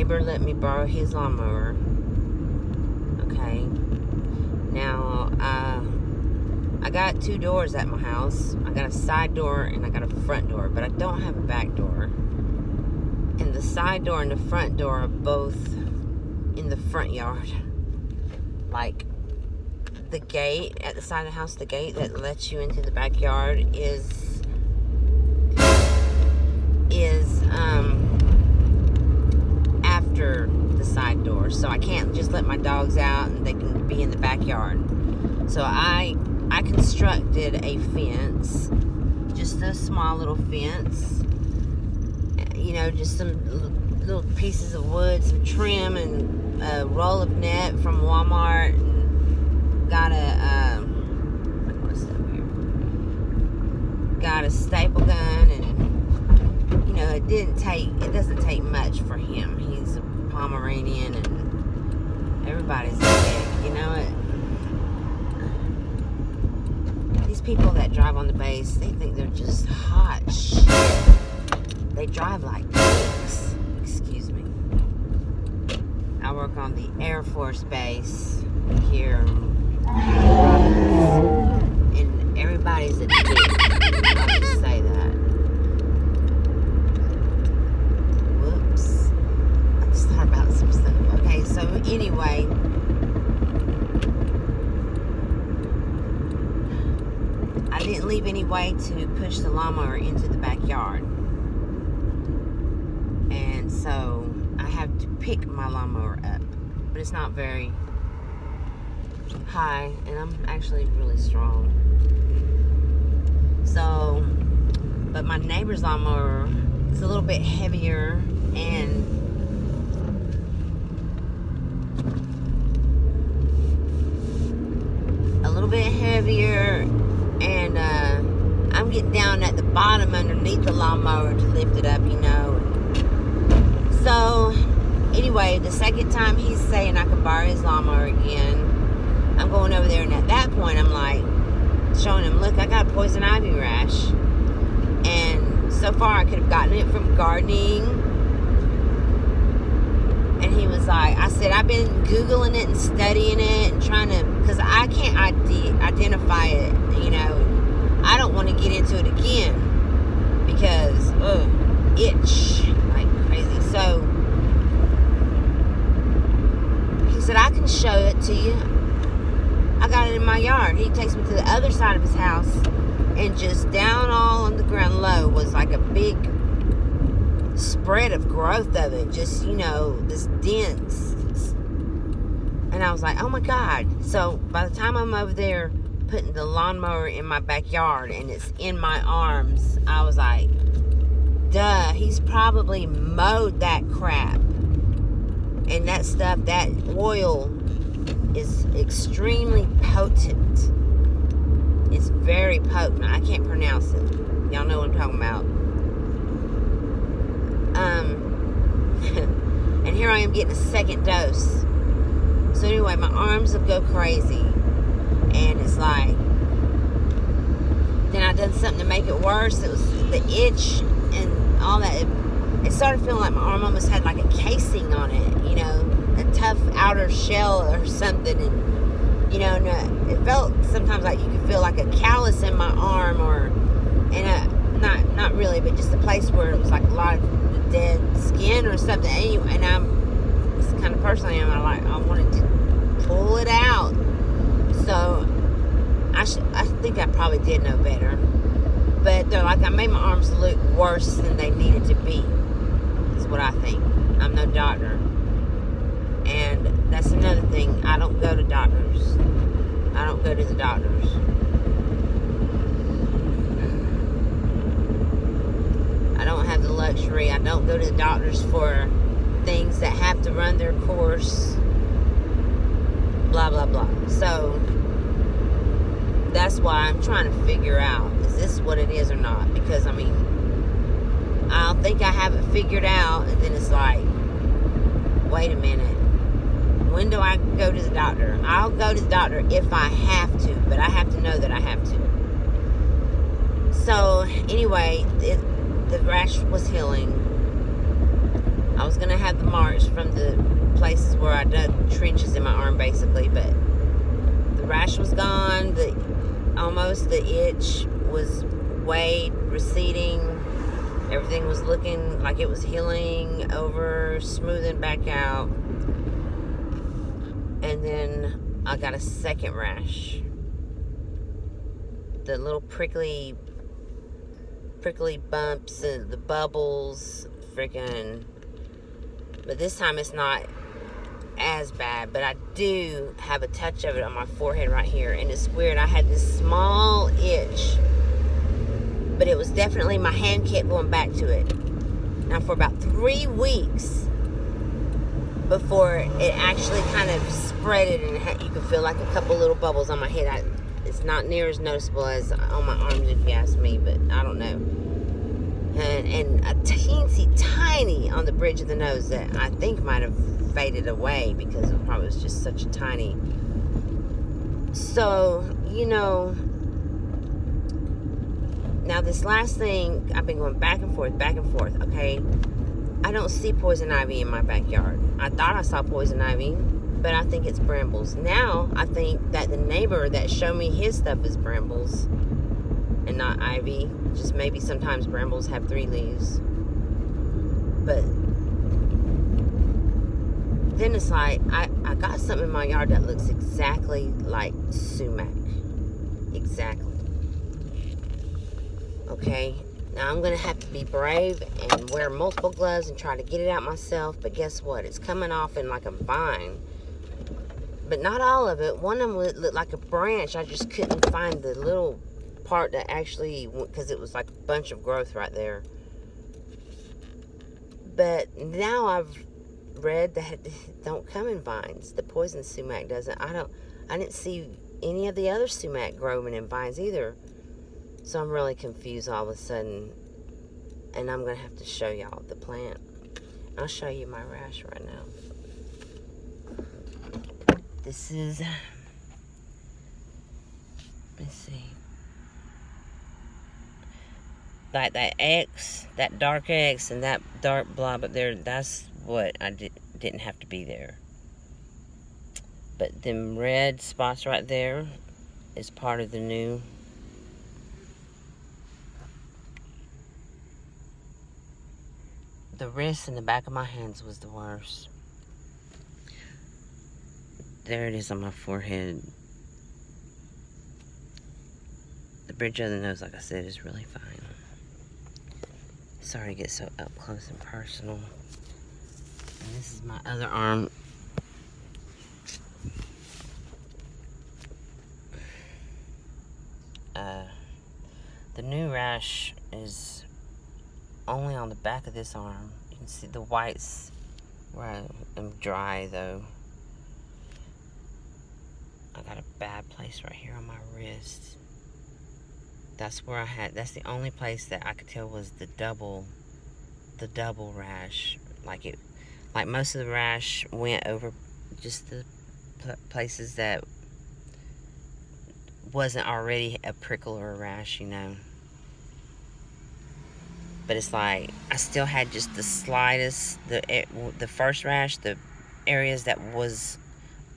neighbor let me borrow his lawnmower. Okay. Now, I got 2 doors at my house. I got a side door and I got a front door, but I don't have a back door. And the side door and the front door are both in the front yard. Like, the gate at the side of the house, the gate that lets you into the backyard is after the side door. So I can't just let my dogs out and they can be in the backyard. So I constructed a fence, just a small little fence, you know, just some little pieces of wood, some trim, and a roll of net from Walmart, and got a staple gun, and you know, it doesn't take much for him. He's a Pomeranian, and everybody's big, you know it. These people that drive on the base, they think they're just hot shit. They drive like pigs. Excuse me. I work on the Air Force Base here in Providence, and everybody's a dick. I'll just say that. Whoops. I just thought about some stuff. Okay, so anyway, I didn't leave any way to push the lawnmower into the backyard. And so I have to pick my lawnmower up. But it's not very high, and I'm actually really strong. So, but my neighbor's lawnmower is a little bit heavier and I'm getting down at the bottom underneath the lawnmower to lift it up, you know. So, anyway, the second time he's saying I can borrow his lawnmower again, I'm going over there, and at that point, I'm like, showing him, look, I got a poison ivy rash. And so far, I could have gotten it from gardening. And he was like, I said, I've been Googling it and studying it and trying to, because I can't identify it, you know. I don't want to get into it again because, itch like crazy. So, he said, I can show it to you. I got it in my yard. He takes me to the other side of his house, and just down all on the ground low was like a big spread of growth of it. Just, you know, this dense. And I was like, oh my God. So by the time I'm over there putting the lawnmower in my backyard and it's in my arms, I was like, duh, he's probably mowed that crap. And that stuff, that oil is extremely potent. It's very potent. I can't pronounce it. Y'all know what I'm talking about. And here I am getting a second dose. So anyway, my arms will go crazy. And it's like, then I done something to make it worse. It was the itch and all that. It started feeling like my arm almost had like a casing on it, you know, a tough outer shell or something. And, you know, and it felt sometimes like you could feel like a callus in my arm, or, and not really, but just a place where it was like a lot of dead skin or something. Anyway, and I'm this kind of person I am. I wanted to pull it out. So I think I probably did know better. But they're like, I made my arms look worse than they needed to be. Is what I think. I'm no doctor. And that's another thing. I don't go to doctors. I don't go to the doctors. I don't have the luxury. I don't go to the doctors for things that have to run their course. Blah, blah, blah. So that's why I'm trying to figure out, is this what it is or not? Because, I mean, I'll think I have it figured out, and then it's like, wait a minute. When do I go to the doctor? I'll go to the doctor if I have to, but I have to know that I have to. So, anyway, the rash was healing. I was going to have the marks from the places where I dug trenches in my arm, basically. But the rash was gone. The itch was receding. Everything was looking like it was healing over, smoothing back out. And then I got a second rash. The little prickly bumps and the bubbles, freaking. But this time it's not as bad, but I do have a touch of it on my forehead right here, and it's weird. I had this small itch, but it was definitely, my hand kept going back to it. Now for about 3 weeks before it actually kind of spreaded, and you could feel like a couple little bubbles on my head. It's not near as noticeable as on my arms, if you ask me, but I don't know. And a teensy tiny on the bridge of the nose that I think might have faded away because it probably was just such a tiny. So, now this last thing, I've been going back and forth, okay? I don't see poison ivy in my backyard. I thought I saw poison ivy, but I think it's brambles. Now, I think that the neighbor that showed me his stuff is brambles and not ivy. Just maybe sometimes brambles have 3 leaves. But then it's like, I got something in my yard that looks exactly like sumac. Exactly. Okay? Now I'm going to have to be brave and wear multiple gloves and try to get it out myself. But guess what? It's coming off in like a vine. But not all of it. One of them looked like a branch. I just couldn't find the little part that actually, because it was like a bunch of growth right there. But now I've read that it don't come in vines. The poison sumac doesn't. I didn't see any of the other sumac growing in vines either. So I'm really confused all of a sudden. And I'm going to have to show y'all the plant. I'll show you my rash right now. This is, let's see. Like that X, that dark X and that dark blob up there, that's what I didn't have to be there. But them red spots right there is part of the new. The wrist and the back of my hands was the worst. There it is on my forehead. The bridge of the nose, like I said, is really fine. Sorry to get so up close and personal. And this is my other arm. The new rash is only on the back of this arm. You can see the whites where I am dry though. I got a bad place right here on my wrist. That's where that's the only place that I could tell was the double rash. Like most of the rash went over just the places that wasn't already a prickle or a rash, But it's like, I still had just the slightest, the first rash, the areas that was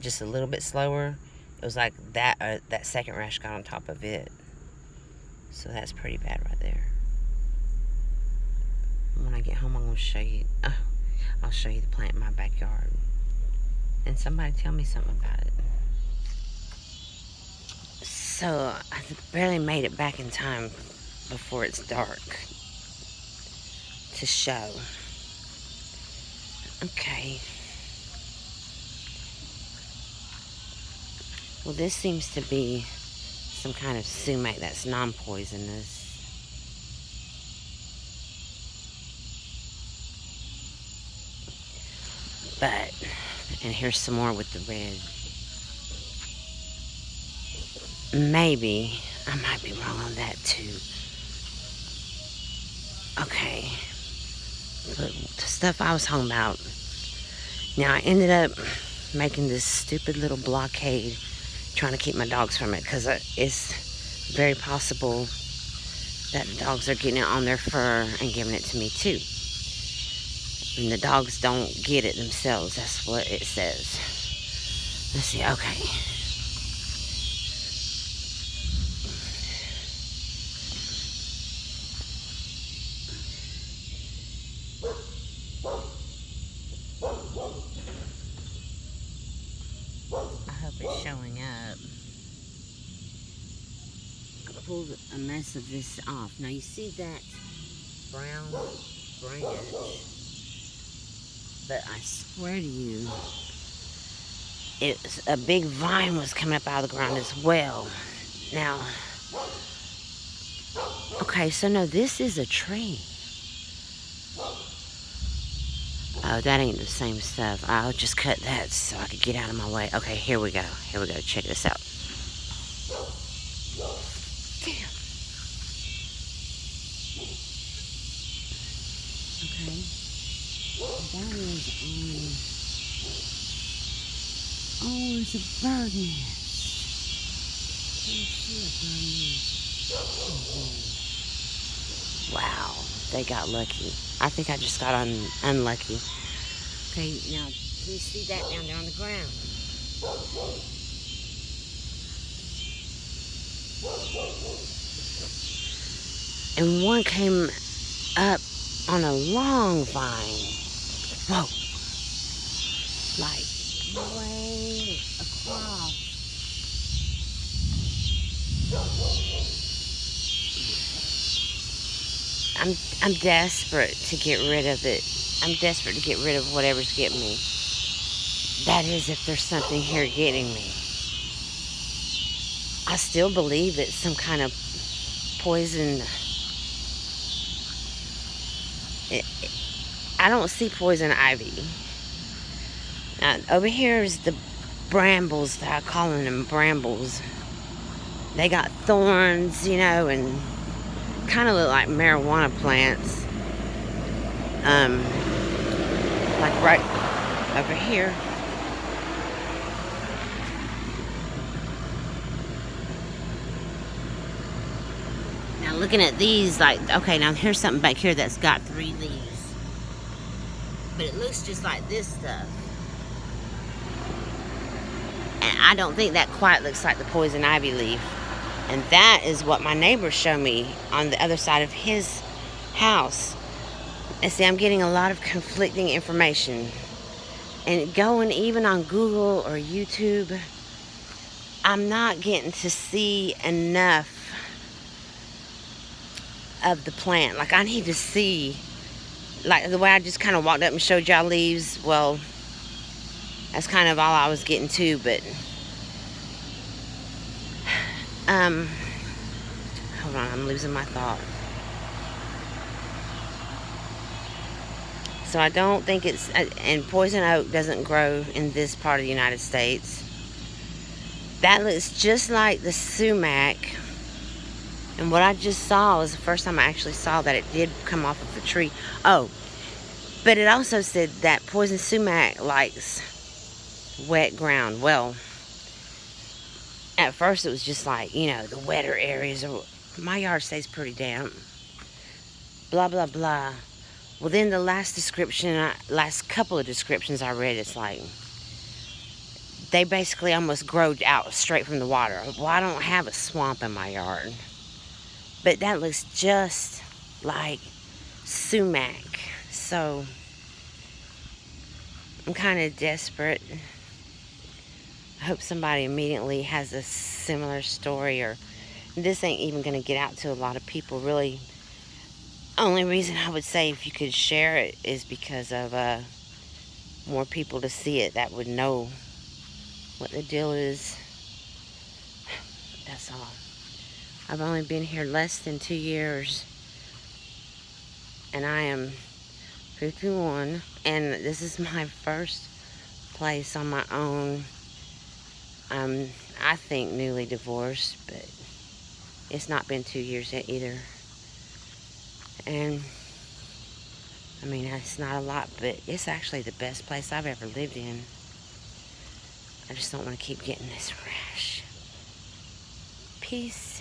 just a little bit slower. It was like that second rash got on top of it. So that's pretty bad right there. When I get home, I'm going to show you. I'll show you the plant in my backyard. And somebody tell me something about it. So I barely made it back in time before it's dark to show. Okay. Well, this seems to be some kind of sumac that's non-poisonous. But, and here's some more with the red. Maybe, I might be wrong on that too. Okay. But the stuff I was talking about. Now, I ended up making this stupid little blockade trying to keep my dogs from it, because it's very possible that the dogs are getting it on their fur and giving it to me too. And the dogs don't get it themselves. That's what it says. Let's see. Okay. I hope it's showing up. I pulled a mess of this off. Now you see that brown branch? But I swear to you, it's a big vine was coming up out of the ground as well. Now, okay, so no, this is a tree. Oh, that ain't the same stuff. I'll just cut that so I could get out of my way. Okay, here we go. Here we go. Check this out. Damn. Okay. That is on... Oh, it's a bird nest. I see a bird nest. Wow, they got lucky. I think I just got unlucky. Okay, now, can you see that down there on the ground? And one came up on a long vine. Whoa. Like, way across. I'm desperate to get rid of it. I'm desperate to get rid of whatever's getting me. That is, if there's something here getting me. I still believe it's some kind of poison. I don't see poison ivy. Over here is the brambles. I call them brambles. They got thorns, you know, and kind of look like marijuana plants. Like right over here. Now looking at these, like, okay, now here's something back here that's got 3 leaves. But it looks just like this stuff. And I don't think that quite looks like the poison ivy leaf. And that is what my neighbor showed me on the other side of his house. And see, I'm getting a lot of conflicting information. And going even on Google or YouTube, I'm not getting to see enough of the plant. Like, I need to see, like the way I just kind of walked up and showed y'all leaves. Well, that's kind of all I was getting to, but hold on, I'm losing my thought. So I don't think it's, and poison oak doesn't grow in this part of the United States. That looks just like the sumac. And what I just saw was the first time I actually saw that it did come off of the tree. Oh, but it also said that poison sumac likes wet ground. Well, at first it was just like, you know, the wetter areas. My yard stays pretty damp. Blah, blah, blah. Well, then the last couple of descriptions I read, it's like, they basically almost grow out straight from the water. Well, I don't have a swamp in my yard. But that looks just like sumac. So, I'm kind of desperate. I hope somebody immediately has a similar story, or this ain't even going to get out to a lot of people, really. Only reason I would say if you could share it is because of more people to see it that would know what the deal is. That's all. I've only been here less than 2 years, and I am 51, and this is my first place on my own. I think newly divorced, but it's not been 2 years yet either. And I mean, it's not a lot, but it's actually the best place I've ever lived in. I just don't want to keep getting this rash. Peace.